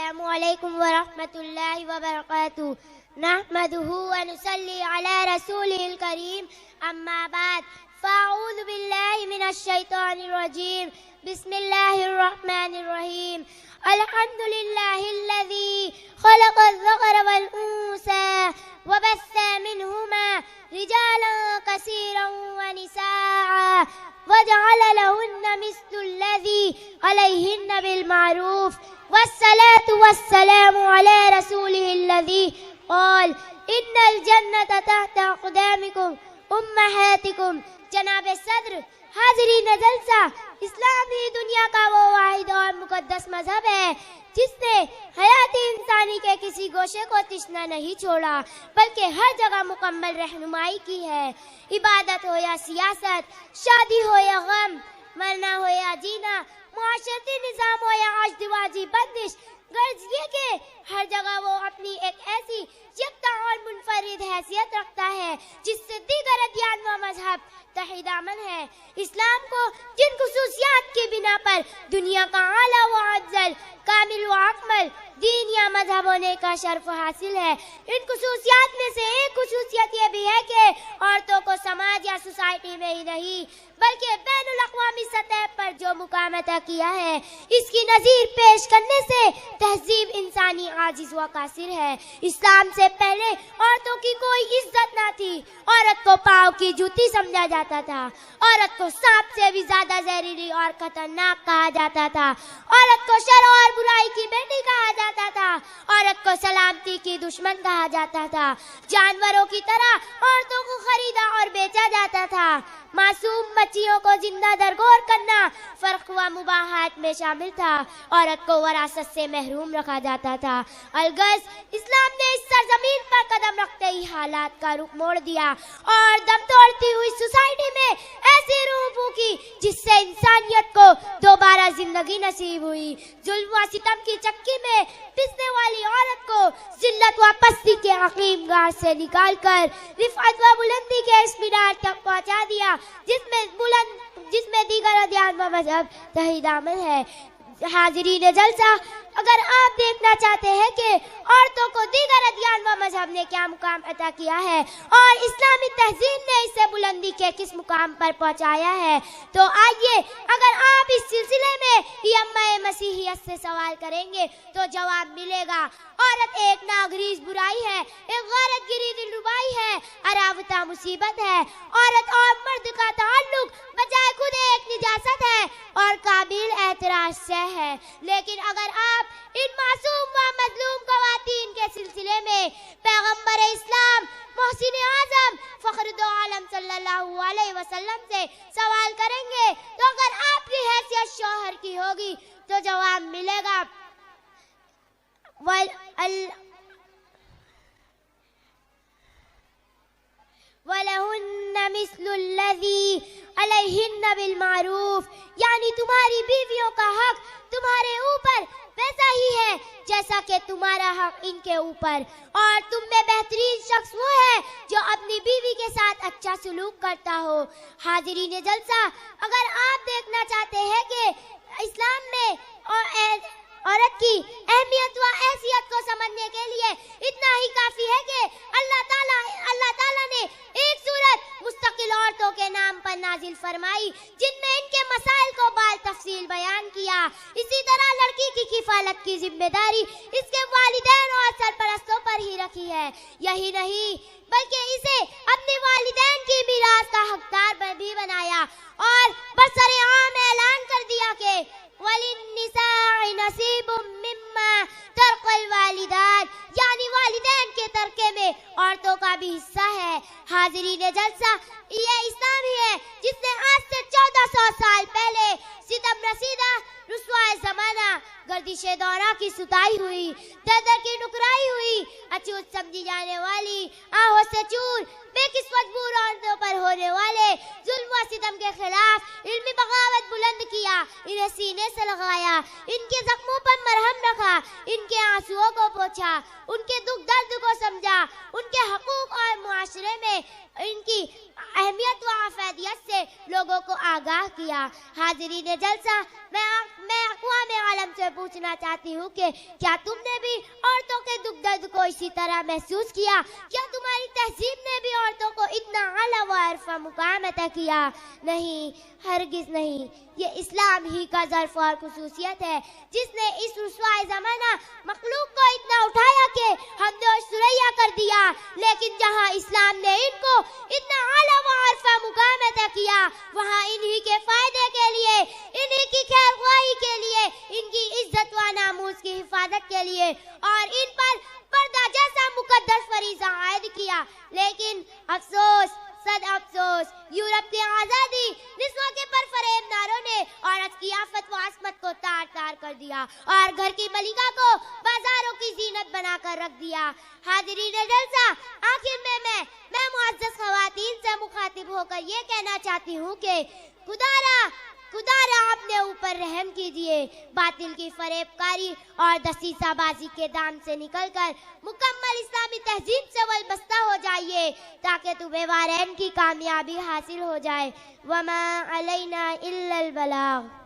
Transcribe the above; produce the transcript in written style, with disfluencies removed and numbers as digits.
السلام علیکم ورحمۃ اللہ وبرکاتہ نحمده ونصلي على رسوله الكريم اما بعد فاعوذ باللہ من الشیطان الرجیم بسم اللہ الرحمن الرحیم الحمد للہ الذی خلق الذکر والانثى وبث منهما رجالا كثيرا ونساء وجعل لهن مثل الذي عليهن بالمعروف والصلاة والسلام على رسوله الذي قال ان الجنة تحت اقدامكم امہاتکم. جناب صدر، حاضرین جلسہ، اسلام ہی دنیا کا وہ واحد اور مقدس مذہب ہے جس نے حیات انسانی کے کسی گوشے کو تشنا نہیں چھوڑا بلکہ ہر جگہ مکمل رہنمائی کی ہے. عبادت ہو یا سیاست، شادی ہو یا غم، مرنا ہو یا جینا، معاشرتی نظام ہو یا ازدواجی بندش، غرض یہ کہ ہر جگہ وہ اپنی ایک ایسی یکتا اور منفرد حیثیت رکھتا ہے جس سے دیگر ادیان و مذہب تحت عمل ہے. اسلام کو جن خصوصیات کی بنا پر دنیا کا اعلیٰ و افضل کامل و اکمل دین یا مذہب ہونے کا شرف حاصل ہے، ان خصوصیات میں سے ایک خصوصیت یہ بھی ہے کہ عورتوں کو سماج یا سوسائٹی میں ہی نہیں بلکہ بین الاقوامی سطح پر جو مقام عطا کیا ہے اس کی نظیر پیش کرنے سے تہذیب انسانی عاجز و قاصر ہے. اسلام سے پہلے عورتوں کی کوئی عزت نہ تھی. عورت کو پاؤں کی جوتی سمجھا جاتا تھا. عورت کو سانپ سے بھی زیادہ زہریلی اور خطرناک کہا جاتا تھا. عورت کو شر اور برائی کی بیٹی کہا جاتا تھا. عورت کو سلامتی کی دشمن کہا جاتا تھا. جانوروں کی طرح عورتوں کو خریدا اور بیچا جاتا تھا. معصوم بچیوں کو زندہ درگور کرنا فرق و مباحات میں شامل تھا. عورت کو وراثت سے محروم رکھا جاتا تھا. الغرض اسلام نے اس سرزمین پر قدم رکھتے ہی حالات کا رخ موڑ دیا اور دم توڑتی ہوئی سوسائٹی میں ایسی روح پھونکی جس سے انسانیت کو دوبارہ زندگی نصیب ہوئی. ظلم و ستم کی چکی میں پسنے والی عورت کو ذلت و پستی کے عقیم گار سے نکال کر رفعت و بلندی کے اس مینار تک پہنچا دیا جس میں دیگر ادیان و مذہب تحت عمل ہے. حاضرین جلسہ، اگر آپ دیکھنا چاہتے ہیں کہ عورتوں کو دیگر ادیان و مذہب نے کیا مقام عطا کیا ہے اور اسلامی تہذیب نے اسے بلندی کے کس مقام پر پہنچایا ہے، تو آئیے اگر آپ اس سلسلے میں امہ مسیحیت سے سوال کریں گے تو جواب ملے گا. عورت ایک ناگزیر برائی ہے، ایک غارت گری دلربائی ہے، اراوتہ مصیبت ہے. عورت اور مرد کا تعلق بجائے خود ایک نجاست ہے اور قابل اعتراض سے ہے. لیکن اگر آپ ان معصوم و مظلوم خواتین کے سلسلے میں پیغمبر اسلام محسن اعظم فخر دو عالم صلی اللہ علیہ وسلم سے سوال کریں گے تو اگر آپ کی حیثیت شوہر کی ہوگی تو جواب ملے گا وَلَهُنَّ مِثْلُ الَّذِي عَلَيْهِنَّ بِالْمَعْرُوفِ، یعنی تمہاری بیویوں کا حق تمہارے اوپر ویسا ہی ہے جیسا کہ تمہارا حق ان کے اوپر، اور تم میں بہترین شخص وہ ہے جو اپنی بیوی کے ساتھ اچھا سلوک کرتا ہو. حاضرین جلسہ، اگر آپ دیکھنا چاہتے ہیں کہ اسلام میں عورت کی اہمیت و حیثیت کو سمجھنے کے لیے اتنا ہی کافی ہے کہ اللہ تعالیٰ نے ایک سورت مستقل عورتوں کے نام پر نازل فرمائی جن میں ان کے مسائل کو بال تفصیل بیان کیا. اسی طرح لڑکی کی کفالت کی ذمہ داری اس کے والدین اور سرپرستوں پر ہی رکھی ہے. یہی نہیں بلکہ اسے اپنے والدین کی میراث کا حقدار بھی بنایا اور برسر عام اعلان کر دیا کہ وَلِلنِّسَاءِ نَصِيبٌ مِّمَّا تَرَكَ الْوَالِدَاتُ، یعنی والدین کے ترکے میں عورتوں کا بھی حصہ ہے. حاضرین جلسہ، یہ اسلام ہی ہے جس نے آج سے 1400 سال پہلے ستم رسیدہ رسوائے زمانہ گردش دورہ کی ستائی ہوئی، در کی نکرائی ہوئی، اچھوت سمجھی جانے والی آہوں سے چور بے کس مجبور عورتوں پر ہونے والے ظلم و ستم کے خلاف علمی بغاوت بلند کیا، انہیں سینے سے لگایا، ان کے زخموں پر مرہم رکھا، ان کے آنسوؤں کو پوچھا، ان کے دکھ درد کو سمجھا، ان کے حقوق اور معاشرے میں ان کی اہمیت و افادیت سے لوگوں کو آگاہ کیا. حاضرین جلسہ، میں اقوام عالم سے پوچھنا چاہتی ہوں کہ کیا تم نے بھی عورتوں کے دکھ درد کو اسی طرح محسوس کیا؟ کیا تمہاری تہذیب نے بھی عورتوں کو اتنا اعلیٰ و عرفہ مقام عطا کیا؟ نہیں، ہرگز نہیں۔ یہ اسلام ہی کا ظرف اور خصوصیت ہے جس نے اس رسوائے زمانہ مخلوق کو اتنا اٹھایا کہ حمد و ثریا کر دیا، لیکن جہاں اسلام نے ان کو اتنا اعلیٰ و عرفہ مقام عطا کیا، وہاں انہی کے فائدے کے لیے، انہی کی خیر خواہی کے لیے، ان کی عزت و ناموس کی حفاظت کے لیے اور ان پر پردہ جیسا مقدس فریضہ عائد کیا۔ لیکن افسوس، صد افسوس، یورپ کی آزادی نسواں کے پر فریب ناروں نے عورت کی آفت و عصمت کو تار تار کر دیا اور گھر کی ملکہ کو بازاروں کی زینت بنا کر رکھ دیا۔ حاضرین جلسہ، آخر میں معزز خواتین سے مخاطب ہو کر یہ کہنا چاہتی ہوں کہ خدا را اپنے اوپر رحم کیجئے، باطل کی فریب کاری اور دسیسہ بازی کے دام سے نکل کر مکمل اسلامی تہذیب سے وابستہ ہو جائیے تاکہ تمہیں وارین کی کامیابی حاصل ہو جائے۔ وما علینا الا البلاغ۔